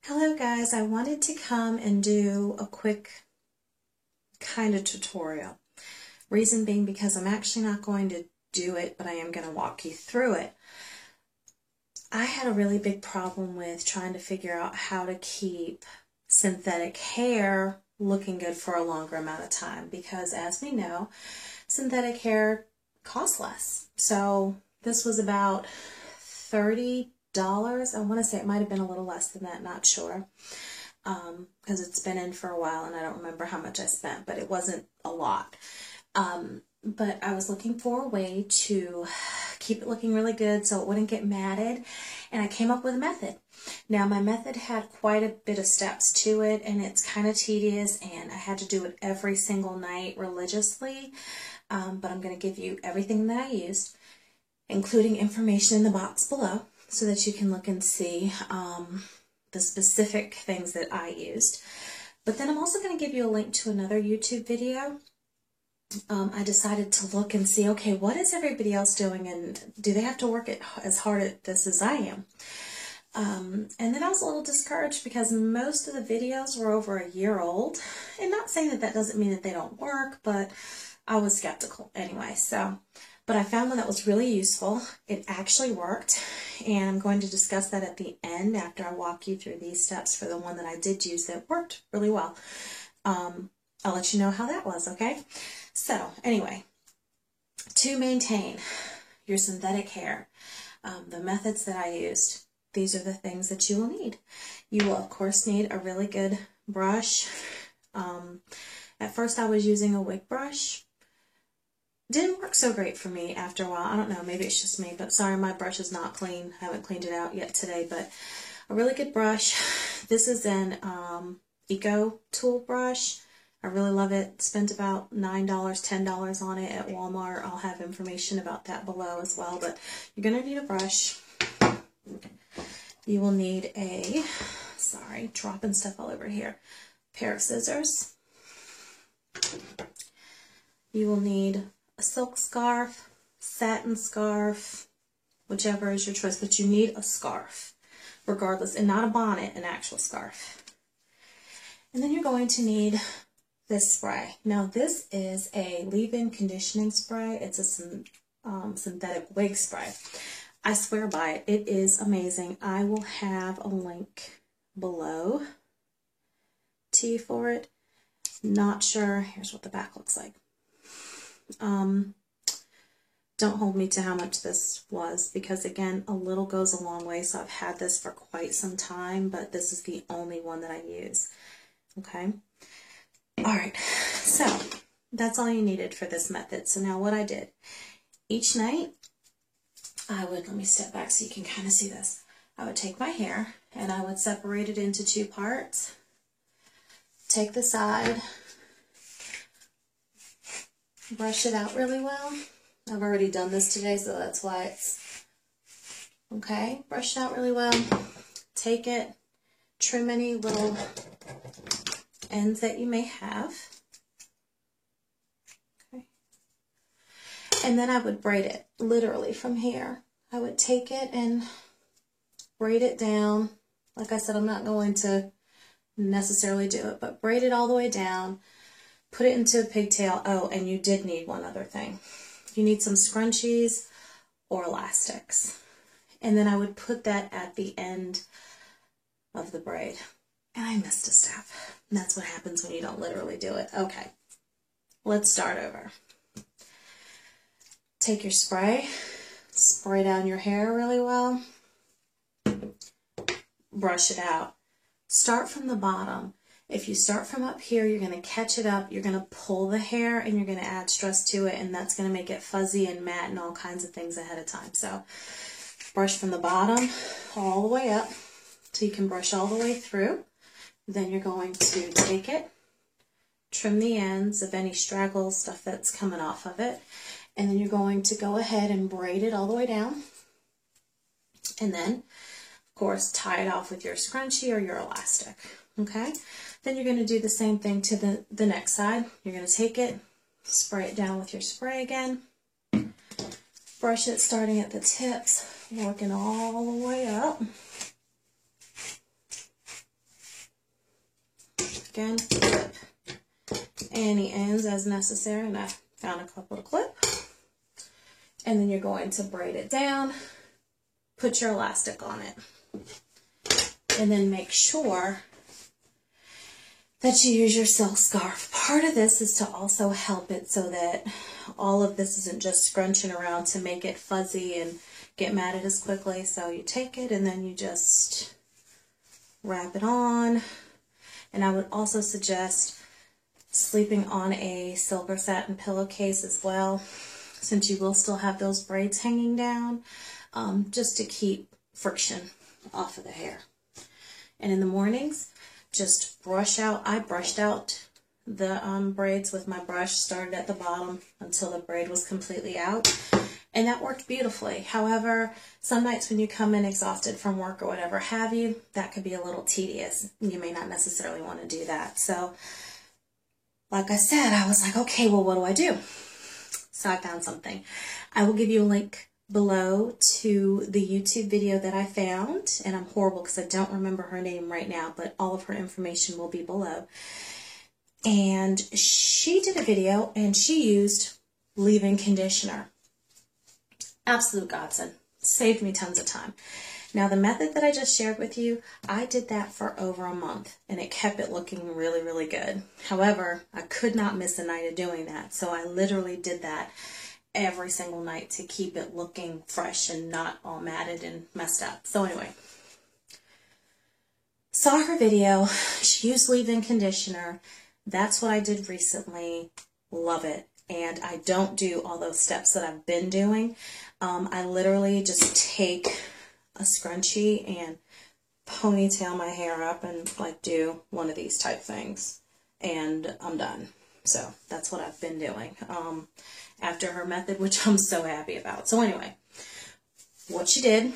Hello guys, I wanted to come and do a quick kind of tutorial. Reason being because I'm actually not going to do it, but I am going to walk you through it. I had a really big problem with trying to figure out how to keep synthetic hair looking good for a longer amount of time because, as we know, synthetic hair costs less. So this was about $30. I want to say it might have been a little less than that, not sure, because it's been in for a while and I don't remember how much I spent, but it wasn't a lot. But I was looking for a way to keep it looking really good so it wouldn't get matted, and I came up with a method. Now, my method had quite a bit of steps to it, and it's kind of tedious, and I had to do it every single night religiously, but I'm going to give you everything that I used, including information in the box below, so that you can look and see the specific things that I used. But then I'm also going to give you a link to another YouTube video. I decided to look and see, okay, what is everybody else doing, and do they have to work as hard at this as I am? And then I was a little discouraged because most of the videos were over a year old. And not saying that that doesn't mean that they don't work, but I was skeptical anyway. But I found one that was really useful. It actually worked, and I'm going to discuss that at the end after I walk you through these steps for the one that I did use that worked really well. I'll let you know how that was, okay? So, anyway, to maintain your synthetic hair, the methods that I used, these are the things that you will need. You will, of course, need a really good brush. At first, I was using a wig brush. Didn't work so great for me after a while. I don't know, maybe it's just me, but sorry, my brush is not clean. I haven't cleaned it out yet today, but a really good brush. This is an Eco Tool brush. I really love it. Spent about $9, $10 on it at Walmart. I'll have information about that below as well, but you're going to need a brush. You will need a, sorry, dropping stuff all over here, pair of scissors. You will need a silk scarf, satin scarf, whichever is your choice, but you need a scarf regardless, and not a bonnet, an actual scarf. And then you're going to need this spray. Now this is a leave-in conditioning spray. It's a synthetic wig spray. I swear by it. It is amazing. I will have a link below to you for it. Not sure. Here's what the back looks like. Don't hold me to how much this was, because again, a little goes a long way. So I've had this for quite some time, but this is the only one that I use. Okay. All right. So that's all you needed for this method. So now what I did, each night I would, let me step back so you can kind of see this. I would take my hair and I would separate it into two parts. Take the side, brush it out really well. I've already done this today, so that's why it's okay. Brush it out really well. Take it, trim any little ends that you may have. Okay. And then I would braid it literally from here. I would take it and braid it down. Like I said, I'm not going to necessarily do it, but braid it all the way down. Put it into a pigtail. Oh, and you did need one other thing. You need some scrunchies or elastics. And then I would put that at the end of the braid. And I missed a step. And that's what happens when you don't literally do it. Okay, let's start over. Take your spray down your hair really well. Brush it out. Start from the bottom. If you start from up here, you're going to catch it up, you're going to pull the hair, and you're going to add stress to it, and that's going to make it fuzzy and matte and all kinds of things ahead of time. So brush from the bottom all the way up so you can brush all the way through. Then you're going to take it, trim the ends of any straggle stuff that's coming off of it, and then you're going to go ahead and braid it all the way down. And then, of course, tie it off with your scrunchie or your elastic. Okay? Then you're going to do the same thing to the next side. You're going to take it, spray it down with your spray again, brush it starting at the tips, working all the way up. Again, clip any ends as necessary, and I found a couple to clip. And then you're going to braid it down, put your elastic on it, and then make sure that you use your silk scarf. Part of this is to also help it so that all of this isn't just scrunching around to make it fuzzy and get matted as quickly. So you take it and then you just wrap it on. And I would also suggest sleeping on a silk or satin pillowcase as well, since you will still have those braids hanging down, just to keep friction off of the hair. And in the mornings, just brush out. I brushed out the braids with my brush, started at the bottom until the braid was completely out, and that worked beautifully. However, some nights when you come in exhausted from work or whatever have you, that could be a little tedious. You may not necessarily want to do that. So, like I said, I was like, okay, well, what do I do? So I found something. I will give you a link below to the YouTube video that I found, and I'm horrible because I don't remember her name right now, but all of her information will be below. And she did a video and she used leave-in conditioner. Absolute godsend. Saved me tons of time. Now the method that I just shared with you, I did that for over a month and it kept it looking really, really good. However, I could not miss a night of doing that, so I literally did that every single night to keep it looking fresh and not all matted and messed up. So anyway, saw her video. She used leave-in conditioner. That's what I did recently. Love it. And I don't do all those steps that I've been doing. I literally just take a scrunchie and ponytail my hair up and like do one of these type things. And I'm done. So that's what I've been doing. After her method, which I'm so happy about. So anyway, what she did,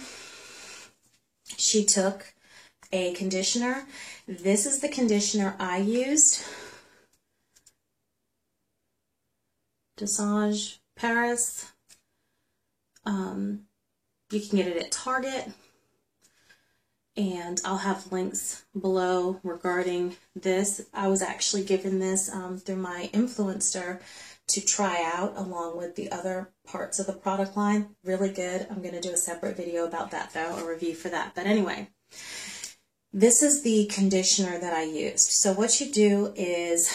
she took a conditioner. This is the conditioner I used. Dessange Paris. You can get it at Target. And I'll have links below regarding this. I was actually given this through my influencer to try out along with the other parts of the product line. Really good. I'm going to do a separate video about that though, a review for that. But anyway, this is the conditioner that I used. So what you do is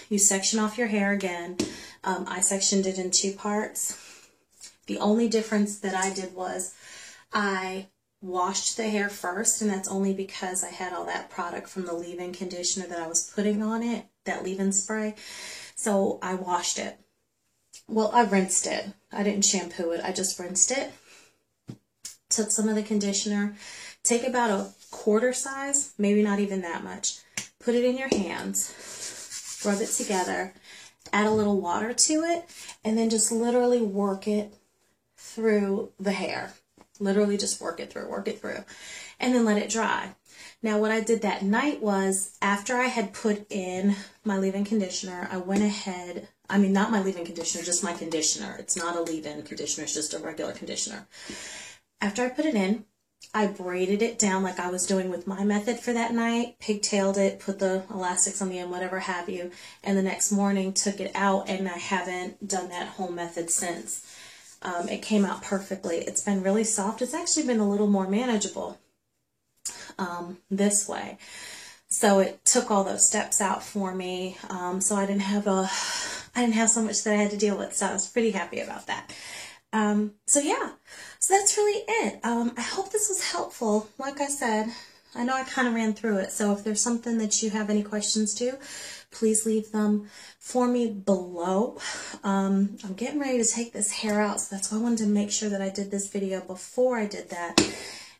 you section off your hair again. I sectioned it in 2 parts. The only difference that I did was I washed the hair first, and that's only because I had all that product from the leave-in conditioner that I was putting on it, that leave-in spray. So I washed it. Well, I rinsed it. I didn't shampoo it. I just rinsed it. Took some of the conditioner. Take about a quarter size, maybe not even that much. Put it in your hands. Rub it together. Add a little water to it. And then just literally work it through the hair. Literally just work it through. And then let it dry. Now what I did that night was, after I had put in my leave-in conditioner, I went ahead, I mean not my leave-in conditioner, just my conditioner. It's not a leave-in conditioner, it's just a regular conditioner. After I put it in, I braided it down like I was doing with my method for that night, pigtailed it, put the elastics on the end, whatever have you, and the next morning took it out, and I haven't done that whole method since. It came out perfectly. It's been really soft. It's actually been a little more manageable this way. So it took all those steps out for me. So I didn't have so much that I had to deal with. So I was pretty happy about that. So yeah, so that's really it. I hope this was helpful. Like I said, I know I kind of ran through it. So if there's something that you have any questions to, please leave them for me below. I'm getting ready to take this hair out, so that's why I wanted to make sure that I did this video before I did that.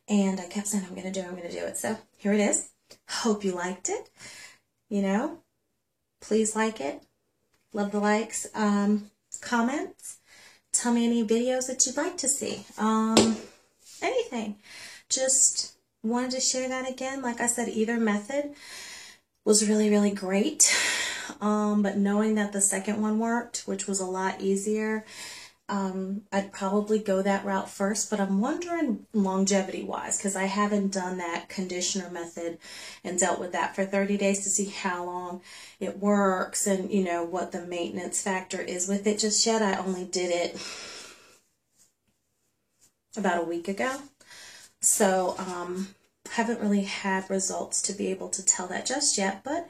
And I kept saying I'm going to do it. So here it is. Hope you liked it. You know, please like it. Love the likes. Comments. Tell me any videos that you'd like to see. Anything. Just wanted to share that again. Like I said, either method was really, really great. But knowing that the second one worked, which was a lot easier, I'd probably go that route first, but I'm wondering longevity-wise, because I haven't done that conditioner method and dealt with that for 30 days to see how long it works and, you know, what the maintenance factor is with it just yet. I only did it about a week ago, so haven't really had results to be able to tell that just yet, but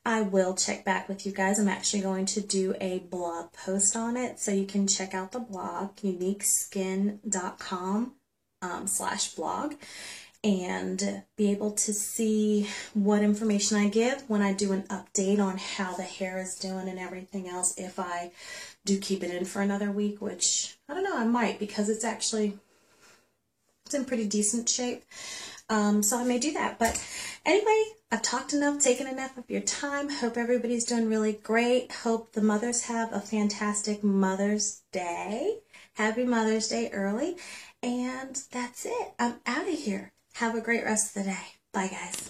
I will check back with you guys. I'm actually going to do a blog post on it, so you can check out the blog, uniqueskin.com/blog, and be able to see what information I give when I do an update on how the hair is doing and everything else, if I do keep it in for another week, which, I don't know, I might, because it's in pretty decent shape. So I may do that. But anyway, I've talked enough, taken enough of your time. Hope everybody's doing really great. Hope the mothers have a fantastic Mother's Day. Happy Mother's Day early. And that's it. I'm out of here. Have a great rest of the day. Bye, guys.